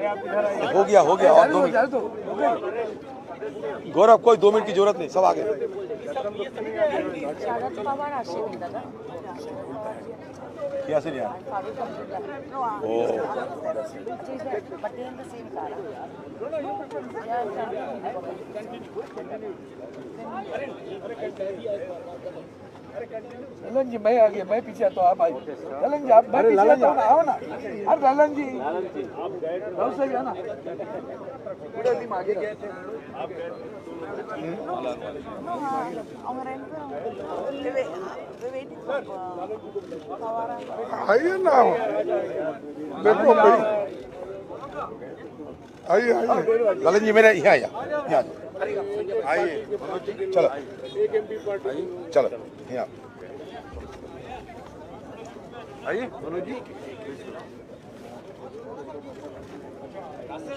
हो गया और 2 मिनट। गौरव कोई 2 मिनट की जरूरत नहीं, सब आ गए। शरद पवार আসেনি দাদা। কি আসেনি আর? ও but they in the same car. Lalan जी मैं आ गया, मैं पीछे तो आप आइए। ललन जी आप मैं पीछे तो आओ ना। अरे ललन जी राव से आना। पूरे टीम आगे गए थे। அவங்க ரெண்டு பேரும் waiting for Pawar. आइए ना, देखो भाई, आइए ललन जी मेरे यहाँ आइए, चलो चलो यहाँ आइए मनोज जी।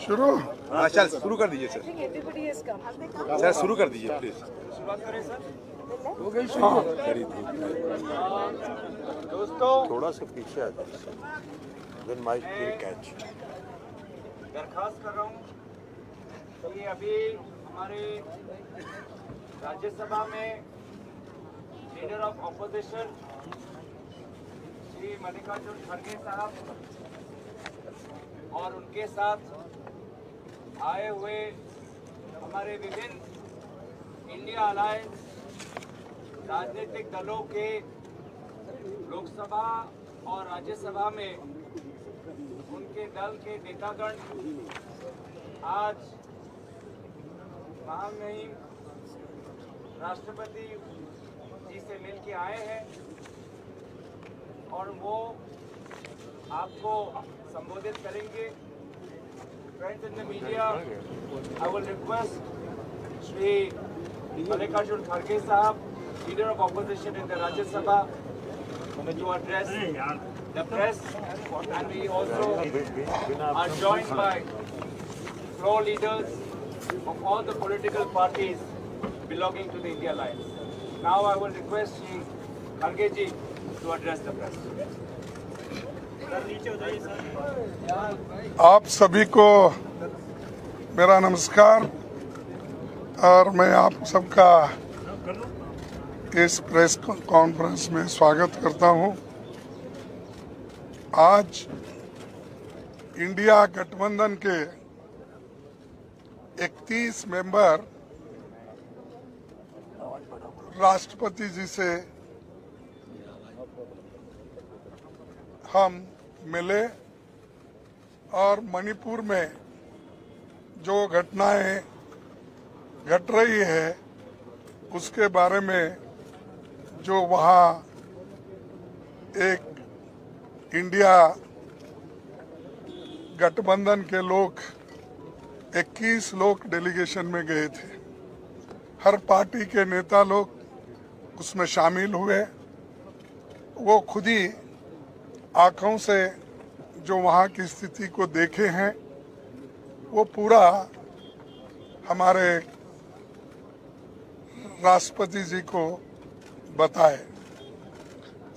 शुरू। हाँ चल शुरू कर दीजिए sir. Everybody has come. Sir शुरू कर दीजिए प्लीज। हो गई शुरू। दोस्तों थोड़ा सा पीछे आ जाए, देन माइक विल कैच। दरखास्त कर रहा हूँ कि अभी हमारे राज्यसभा में leader of opposition Shri Mallikarjun खड़गे साहब और उनके साथ आए हुए हमारे विभिन्न इंडिया अलायंस राजनीतिक दलों के लोकसभा और राज्यसभा में उनके दल के नेतागण आज महामहिम राष्ट्रपति जी से मिल के आए हैं और वो आपको संबोधित करेंगे। Friends in the media, I will request Shri Mallikarjun Kharge Sahab, Leader of Opposition in the Rajya Sabha, to address the press, and we also are joined by floor leaders of all the political parties belonging to the India Alliance. Now I will request Shri Kharge ji to address the press. आप सभी को मेरा नमस्कार और मैं आप सबका इस प्रेस कॉन्फ्रेंस में स्वागत करता हूं। आज इंडिया गठबंधन के 31 मेंबर राष्ट्रपति जी से हम मिले और मणिपुर में जो घटनाएं घट रही है उसके बारे में जो वहाँ एक इंडिया गठबंधन के लोग 21 लोग डेलीगेशन में गए थे। हर पार्टी के नेता लोग उसमें शामिल हुए। वो खुद ही आंखों से जो वहाँ की स्थिति को देखे हैं वो पूरा हमारे राष्ट्रपति जी को बताए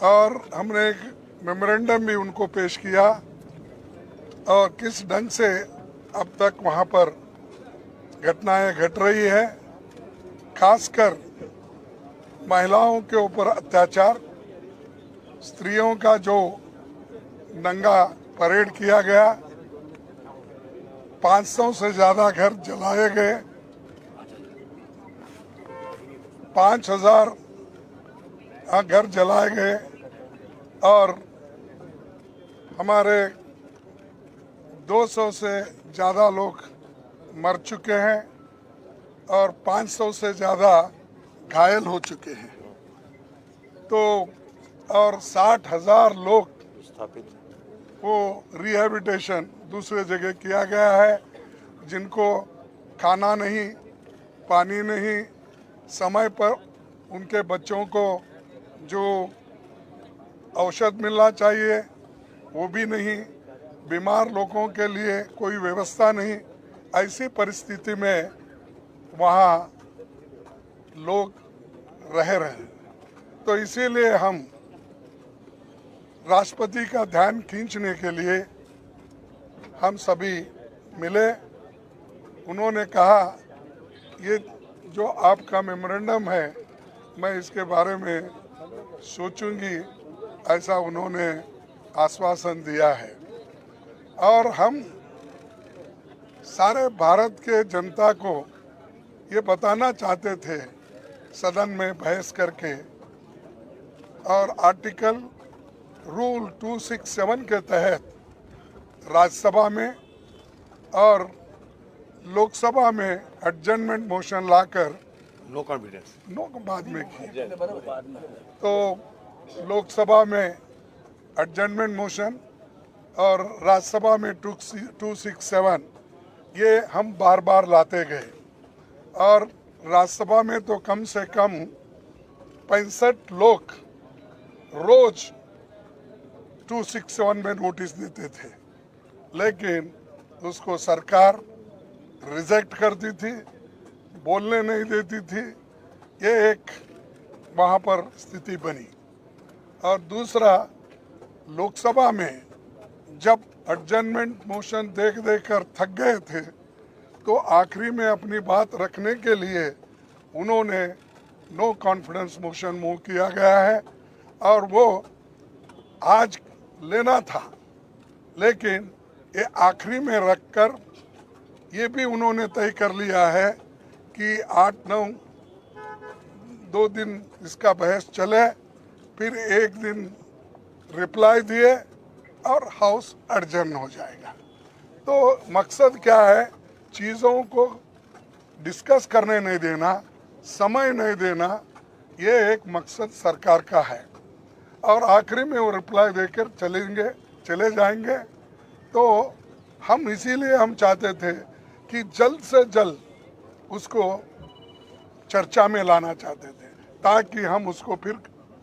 और हमने एक मेमोरेंडम भी उनको पेश किया और किस ढंग से अब तक वहाँ पर घटनाएं घट रही है, खासकर महिलाओं के ऊपर अत्याचार, स्त्रियों का जो नंगा परेड किया गया, 500 से ज्यादा घर जलाए गए, 5000 घर जलाए गए और हमारे 200 से ज्यादा लोग मर चुके हैं और 500 से ज्यादा घायल हो चुके हैं। तो और 60,000 लोग वो रिहेबिलिटेशन दूसरे जगह किया गया है, जिनको खाना नहीं, पानी नहीं, समय पर उनके बच्चों को जो औषध मिलना चाहिए वो भी नहीं, बीमार लोगों के लिए कोई व्यवस्था नहीं। ऐसी परिस्थिति में वहाँ लोग रह रहे हैं। तो इसीलिए हम राष्ट्रपति का ध्यान खींचने के लिए हम सभी मिले, उन्होंने कहा ये जो आपका मेमोरेंडम है मैं इसके बारे में सोचूंगी, ऐसा उन्होंने आश्वासन दिया है। और हम सारे भारत के जनता को ये बताना चाहते थे सदन में बहस करके, और आर्टिकल रूल 267 के तहत राज्यसभा में और लोकसभा में एडजर्नमेंट मोशन लाकर नो कॉन्फिडेंस बाद में की, तो लोकसभा में एडजर्नमेंट मोशन और राज्यसभा में 267 ये हम बार बार लाते गए, और राज्यसभा में तो कम से कम 65 लोग रोज 267 में नोटिस देते थे, लेकिन उसको सरकार रिजेक्ट करती थी, बोलने नहीं देती थी। ये एक वहाँ पर स्थिति बनी। और दूसरा, लोकसभा में जब एडजर्नमेंट मोशन देख कर थक गए थे, तो आखिरी में अपनी बात रखने के लिए उन्होंने नो कॉन्फिडेंस मोशन मूव किया गया है, और वो आज लेना था, लेकिन ये आखिरी में रखकर ये भी उन्होंने तय कर लिया है कि 8-9 2 दिन इसका बहस चले, फिर 1 दिन रिप्लाई दिए और हाउस एडजर्न हो जाएगा। तो मकसद क्या है, चीज़ों को डिस्कस करने नहीं देना, समय नहीं देना, ये एक मकसद सरकार का है। और आखिरी में वो रिप्लाई देकर चले जाएंगे। तो हम इसीलिए हम चाहते थे कि जल्द से जल्द उसको चर्चा में लाना चाहते थे, ताकि हम उसको फिर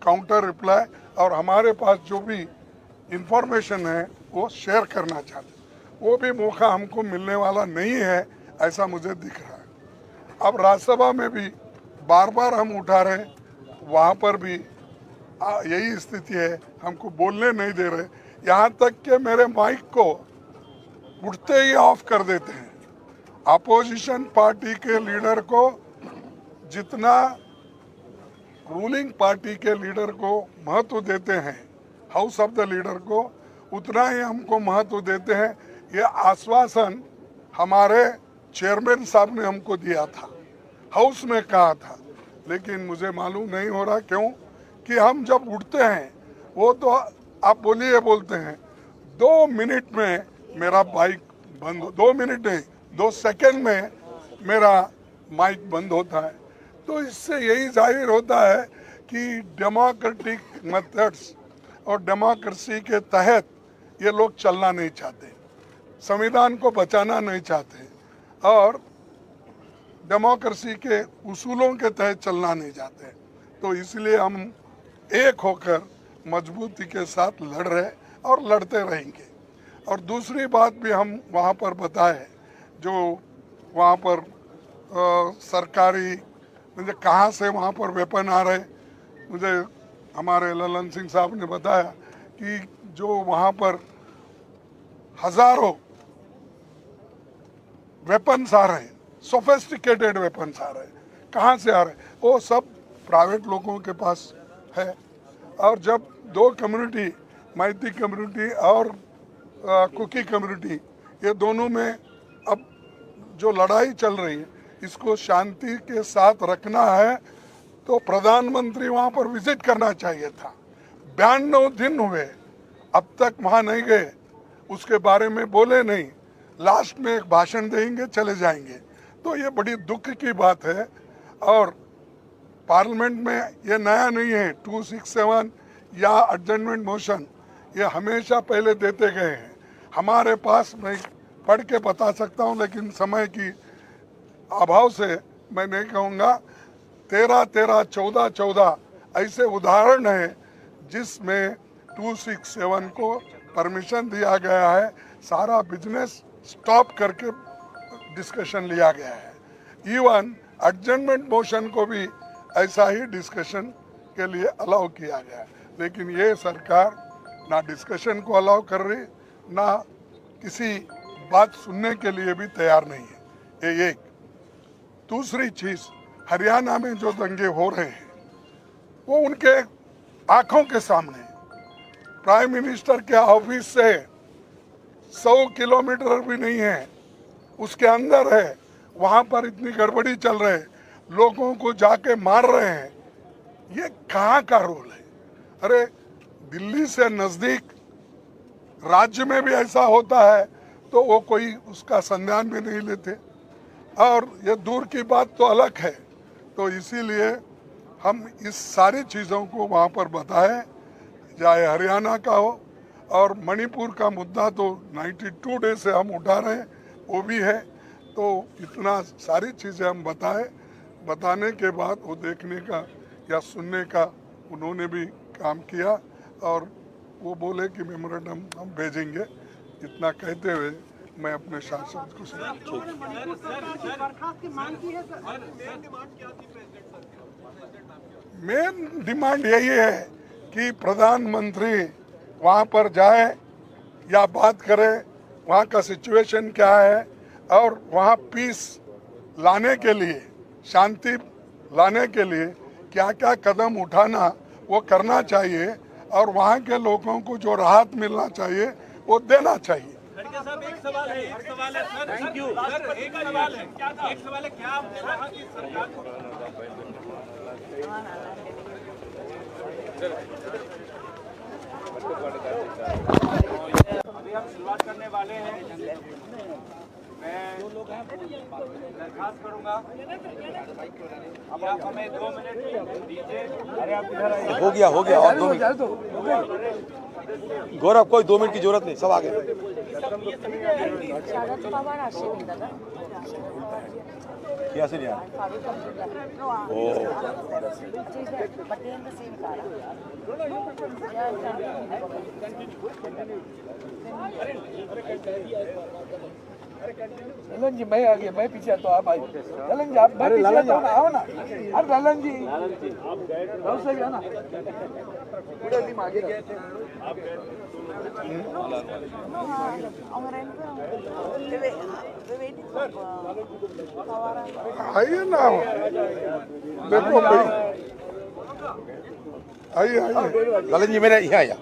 काउंटर रिप्लाई और हमारे पास जो भी इंफॉर्मेशन है वो शेयर करना चाहते, वो भी मौका हमको मिलने वाला नहीं है, ऐसा मुझे दिख रहा है। अब राज्यसभा में भी बार बार हम उठा रहे, वहाँ पर भी यही स्थिति है, हमको बोलने नहीं दे रहे, यहाँ तक कि मेरे माइक को उठते ही ऑफ कर देते हैं। अपोजिशन पार्टी के लीडर को जितना रूलिंग पार्टी के लीडर को महत्व देते हैं, हाउस ऑफ द लीडर को, उतना ही हमको महत्व देते हैं। ये आश्वासन हमारे चेयरमैन साहब ने हमको दिया था, हाउस में कहा था, लेकिन मुझे मालूम नहीं हो रहा क्यों कि हम जब उठते हैं वो तो आप बोलिए बोलते हैं, 2 मिनट में मेरा माइक बंद, 2 मिनट नहीं 2 सेकंड में मेरा माइक बंद होता है। तो इससे यही जाहिर होता है कि डेमोक्रेटिक मेथड्स और डेमोक्रेसी के तहत ये लोग चलना नहीं चाहते, संविधान को बचाना नहीं चाहते, और डेमोक्रेसी के उसूलों के तहत चलना नहीं चाहते। तो इसलिए हम एक होकर मजबूती के साथ लड़ रहे और लड़ते रहेंगे। और दूसरी बात भी हम वहाँ पर बताए, जो वहाँ पर सरकारी मुझे कहाँ से वहाँ पर वेपन आ रहे, मुझे हमारे ललन सिंह साहब ने बताया कि जो वहाँ पर हजारों वेपन्स आ रहे हैं, सोफिस्टिकेटेड वेपन्स आ रहे हैं, कहाँ से आ रहे हैं, वो सब प्राइवेट लोगों के पास है। और जब 2 कम्युनिटी, मैती कम्युनिटी और कुकी कम्युनिटी, ये दोनों में अब जो लड़ाई चल रही है, इसको शांति के साथ रखना है, तो प्रधानमंत्री वहाँ पर विजिट करना चाहिए था। 92 दिन हुए, अब तक वहाँ नहीं गए, उसके बारे में बोले नहीं, लास्ट में एक भाषण देंगे चले जाएंगे। तो ये बड़ी दुख की बात है। और पार्लियामेंट में ये नया नहीं है, 267 या एडजर्नमेंट मोशन, ये हमेशा पहले देते गए हैं। हमारे पास, मैं पढ़ के बता सकता हूँ, लेकिन समय की अभाव से मैं नहीं कहूँगा, 13-13, 14-14 ऐसे उदाहरण हैं जिसमें 267 को परमिशन दिया गया है, सारा बिजनेस स्टॉप करके डिस्कशन लिया गया है। इवन एडजर्नमेंट मोशन को भी ऐसा ही डिस्कशन के लिए अलाउ किया गया है, लेकिन ये सरकार ना डिस्कशन को अलाउ कर रही, ना किसी बात सुनने के लिए भी तैयार नहीं है। ये एक। दूसरी चीज, हरियाणा में जो दंगे हो रहे हैं वो उनके आंखों के सामने, प्राइम मिनिस्टर के ऑफिस से 100 किलोमीटर भी नहीं है, उसके अंदर है, वहां पर इतनी गड़बड़ी चल रही है, लोगों को जाके मार रहे हैं। ये कहाँ का रोल है? अरे दिल्ली से नजदीक राज्य में भी ऐसा होता है तो वो कोई उसका संज्ञान भी नहीं लेते, और ये दूर की बात तो अलग है। तो इसीलिए हम इस सारी चीज़ों को वहाँ पर बताएं, चाहे हरियाणा का हो, और मणिपुर का मुद्दा तो 92 डे से हम उठा रहे हैं, वो भी है। तो इतना सारी चीज़ें हम बताने के बाद वो देखने का या सुनने का उन्होंने भी काम किया, और वो बोले कि मेमोरेंडम हम भेजेंगे। इतना कहते हुए मैं अपने शासन को सुना। मेन डिमांड यही है कि प्रधानमंत्री वहाँ पर जाए या बात करे, वहाँ का सिचुएशन क्या है, और वहाँ पीस लाने के लिए, शांति लाने के लिए क्या क्या कदम उठाना वो करना चाहिए, और वहाँ के लोगों को जो राहत मिलना चाहिए वो देना चाहिए। साहब एक सवाल है सर। Thank you sir. एक सवाल है क्या आप वहाँ की सरकार को अभी हम शुरुआत करने वाले हैं। मैं दरखास्त करूंगा, अब आप हमें 2 मिनट दीजिए। अरे आप इधर आइए। हो गया और 2 मिनट। गौरव, कोई 2 मिनट की जरूरत नहीं, सब आगे। शरद पवार असेल दादा. क्या से नहीं But they in the same car. Lalan जी मैं आ गया, मैं पीछे तो आप आइए। ललन जी आप, मैं पीछे आता हूँ ना, आओ ना। अरे ललन जी बहुत सही है ना, पूरा टीम आगे गए थे। आइए ना, देखो भाई, आइए ललन जी मेरे यहाँ आइए,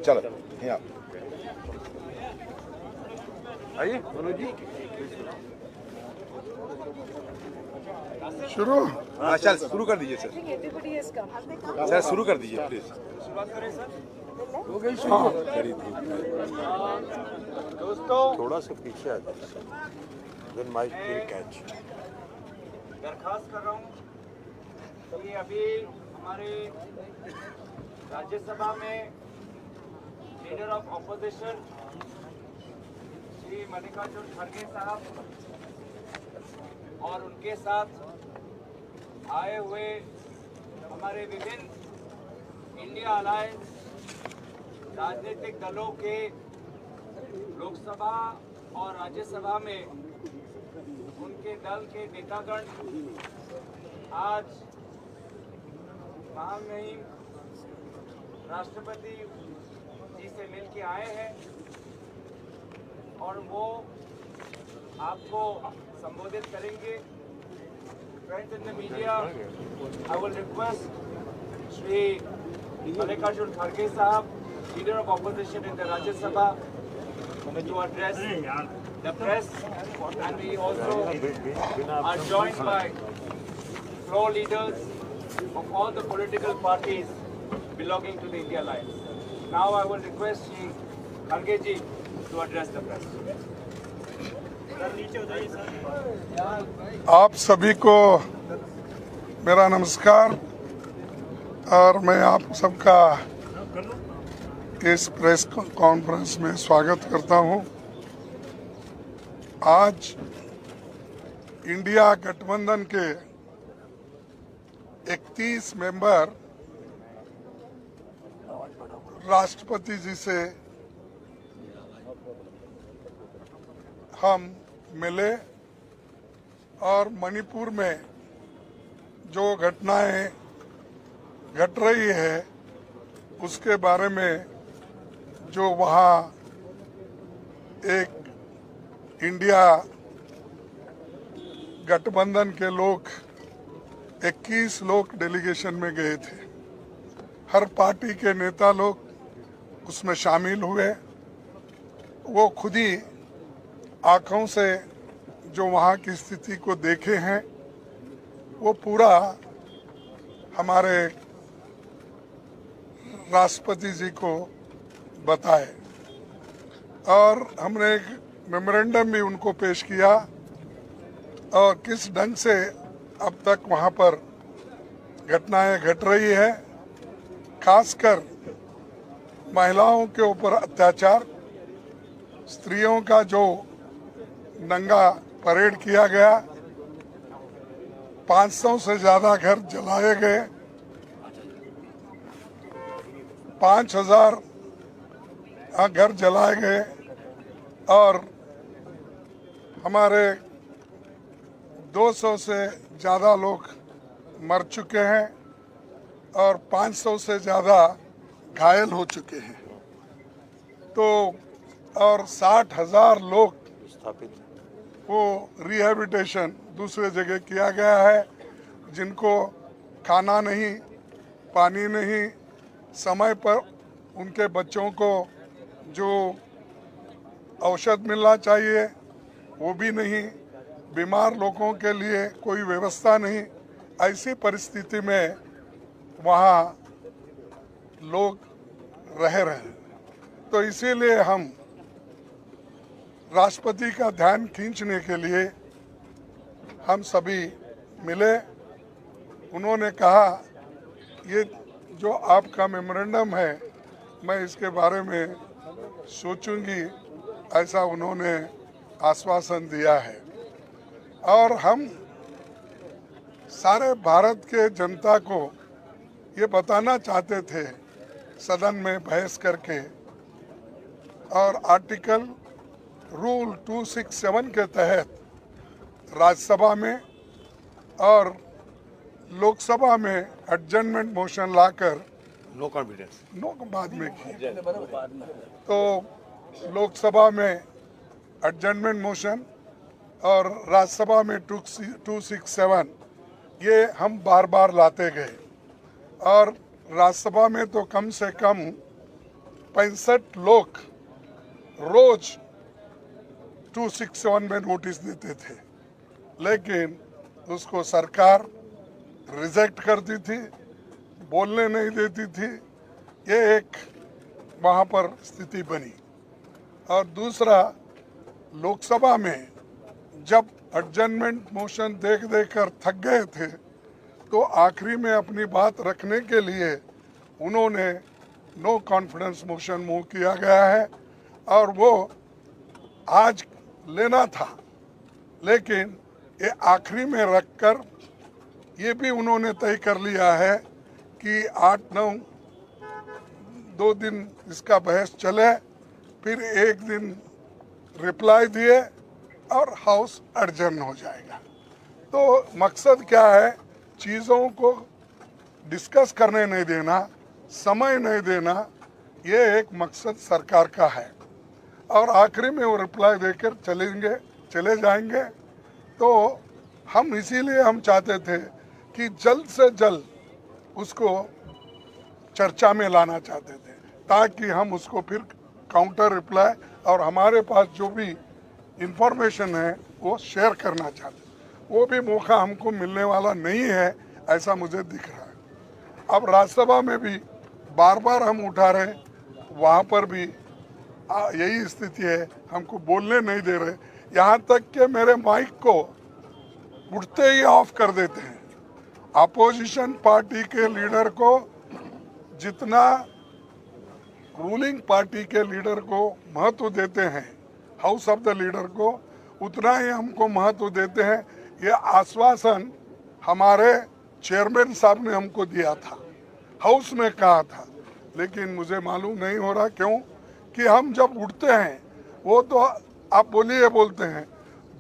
चलो यहाँ आइए मनोज जी। शुरू। हाँ चल शुरू कर दीजिए sir. Everybody has come. Sir शुरू कर दीजिए प्लीज। हो गई शुरू। दोस्तों थोड़ा सा पीछे आ जाइए, देन माइक विल कैच। दरखास्त कर रहा हूँ कि अभी हमारे राज्यसभा में leader of opposition Shri Mallikarjun खड़गे साहब और उनके साथ आए हुए हमारे विभिन्न इंडिया अलायंस राजनीतिक दलों के लोकसभा और राज्यसभा में उनके दल के नेतागण आज महामहिम राष्ट्रपति जी से मिल के आए हैं और वो आपको संबोधित करेंगे। Friends in the media, I will request Shri Mallikarjun Kharge Sahab, Leader of Opposition in the Rajya Sabha, to address the press, and we also are joined by floor leaders of all the political parties belonging to the India Alliance. Now I will request Shri Kharge ji to address the press. आप सभी को मेरा नमस्कार, और मैं आप सबका इस प्रेस कॉन्फ्रेंस में स्वागत करता हूं। आज इंडिया गठबंधन के 31 मेंबर राष्ट्रपति जी से हम मिले और मणिपुर में जो घटनाएं घट रही है उसके बारे में जो वहाँ एक इंडिया गठबंधन के लोग 21 लोग डेलीगेशन में गए थे। हर पार्टी के नेता लोग उसमें शामिल हुए। वो खुद ही आँखों से जो वहाँ की स्थिति को देखे हैं वो पूरा हमारे राष्ट्रपति जी को बताए और हमने एक मेमोरेंडम भी उनको पेश किया और किस ढंग से अब तक वहाँ पर घटनाएं घट रही है, खासकर महिलाओं के ऊपर अत्याचार, स्त्रियों का जो नंगा परेड किया गया, 500 से ज्यादा घर जलाए गए, 5000 घर जलाए गए और हमारे 200 से ज़्यादा लोग मर चुके हैं और 500 से ज़्यादा घायल हो चुके हैं। तो और 60,000 लोग स्थापित को रिहेबिलिटेशन दूसरे जगह किया गया है, जिनको खाना नहीं, पानी नहीं, समय पर उनके बच्चों को जो औषध मिलना चाहिए वो भी नहीं, बीमार लोगों के लिए कोई व्यवस्था नहीं। ऐसी परिस्थिति में वहाँ लोग रह रहे हैं। तो इसीलिए हम राष्ट्रपति का ध्यान खींचने के लिए हम सभी मिले। उन्होंने कहा ये जो आपका मेमोरेंडम है मैं इसके बारे में सोचूंगी, ऐसा उन्होंने आश्वासन दिया है। और हम सारे भारत के जनता को ये बताना चाहते थे सदन में बहस करके और आर्टिकल रूल 267 के तहत राज्यसभा में और लोकसभा में एडजर्नमेंट मोशन लाकर नो कॉन्फिडेंस बाद में की। तो लोकसभा में एडजर्नमेंट मोशन और राज्यसभा में 267 ये हम बार बार लाते गए और राज्यसभा में तो कम से कम 65 लोग रोज 267 में नोटिस देते थे, लेकिन उसको सरकार रिजेक्ट करती थी, बोलने नहीं देती थी। ये एक वहाँ पर स्थिति बनी। और दूसरा, लोकसभा में जब एडजर्नमेंट मोशन देख कर थक गए थे तो आखिरी में अपनी बात रखने के लिए उन्होंने नो कॉन्फिडेंस मोशन मूव किया गया है और वो आज लेना था, लेकिन ये आखिरी में रखकर ये भी उन्होंने तय कर लिया है कि 8-9 2 दिन इसका बहस चले, फिर एक दिन रिप्लाई दिए और हाउस एडजर्न हो जाएगा। तो मकसद क्या है, चीज़ों को डिस्कस करने नहीं देना, समय नहीं देना, ये एक मकसद सरकार का है। और आखिरी में वो रिप्लाई देकर चले जाएंगे। तो हम इसीलिए हम चाहते थे कि जल्द से जल्द उसको चर्चा में लाना चाहते थे, ताकि हम उसको फिर काउंटर रिप्लाई और हमारे पास जो भी इंफॉर्मेशन है वो शेयर करना चाहते। वो भी मौका हमको मिलने वाला नहीं है, ऐसा मुझे दिख रहा है। अब राज्यसभा में भी बार बार हम उठा रहे, वहाँ पर भी यही स्थिति है, हमको बोलने नहीं दे रहे। यहाँ तक कि मेरे माइक को उठते ही ऑफ कर देते हैं। अपोजिशन पार्टी के लीडर को जितना रूलिंग पार्टी के लीडर को महत्व देते हैं, हाउस ऑफ द लीडर को, उतना ही हमको महत्व देते हैं। ये आश्वासन हमारे चेयरमैन साहब ने हमको दिया था, हाउस में कहा था, लेकिन मुझे मालूम नहीं हो रहा क्यों कि हम जब उठते हैं वो तो आप बोलिए बोलते हैं,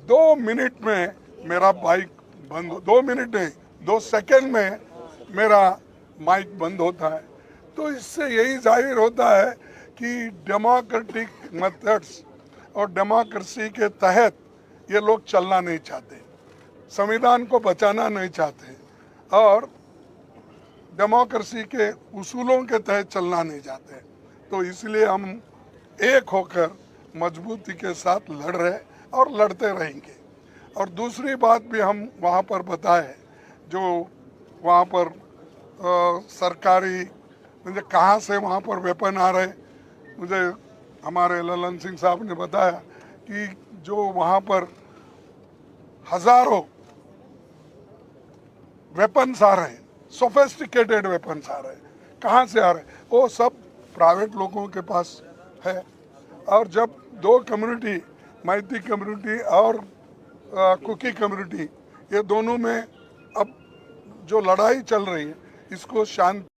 2 मिनट में मेरा माइक बंद, 2 मिनट नहीं 2 सेकंड में मेरा माइक बंद होता है। तो इससे यही जाहिर होता है कि डेमोक्रेटिक मेथड्स और डेमोक्रेसी के तहत ये लोग चलना नहीं चाहते, संविधान को बचाना नहीं चाहते और डेमोक्रेसी के उसूलों के तहत चलना नहीं चाहते। तो इसलिए हम एक होकर मजबूती के साथ लड़ रहे और लड़ते रहेंगे। और दूसरी बात भी हम वहाँ पर बताए, जो वहाँ पर सरकारी मुझे कहाँ से वहाँ पर वेपन आ रहे, मुझे हमारे ललन सिंह साहब ने बताया कि जो वहाँ पर हजारों वेपन्स आ रहे हैं, सोफिस्टिकेटेड वेपन्स आ रहे हैं, कहाँ से आ रहे हैं? वो सब प्राइवेट लोगों के पास है। और जब दो कम्युनिटी, मैती कम्युनिटी और कुकी कम्युनिटी, ये दोनों में अब जो लड़ाई चल रही है, इसको शांति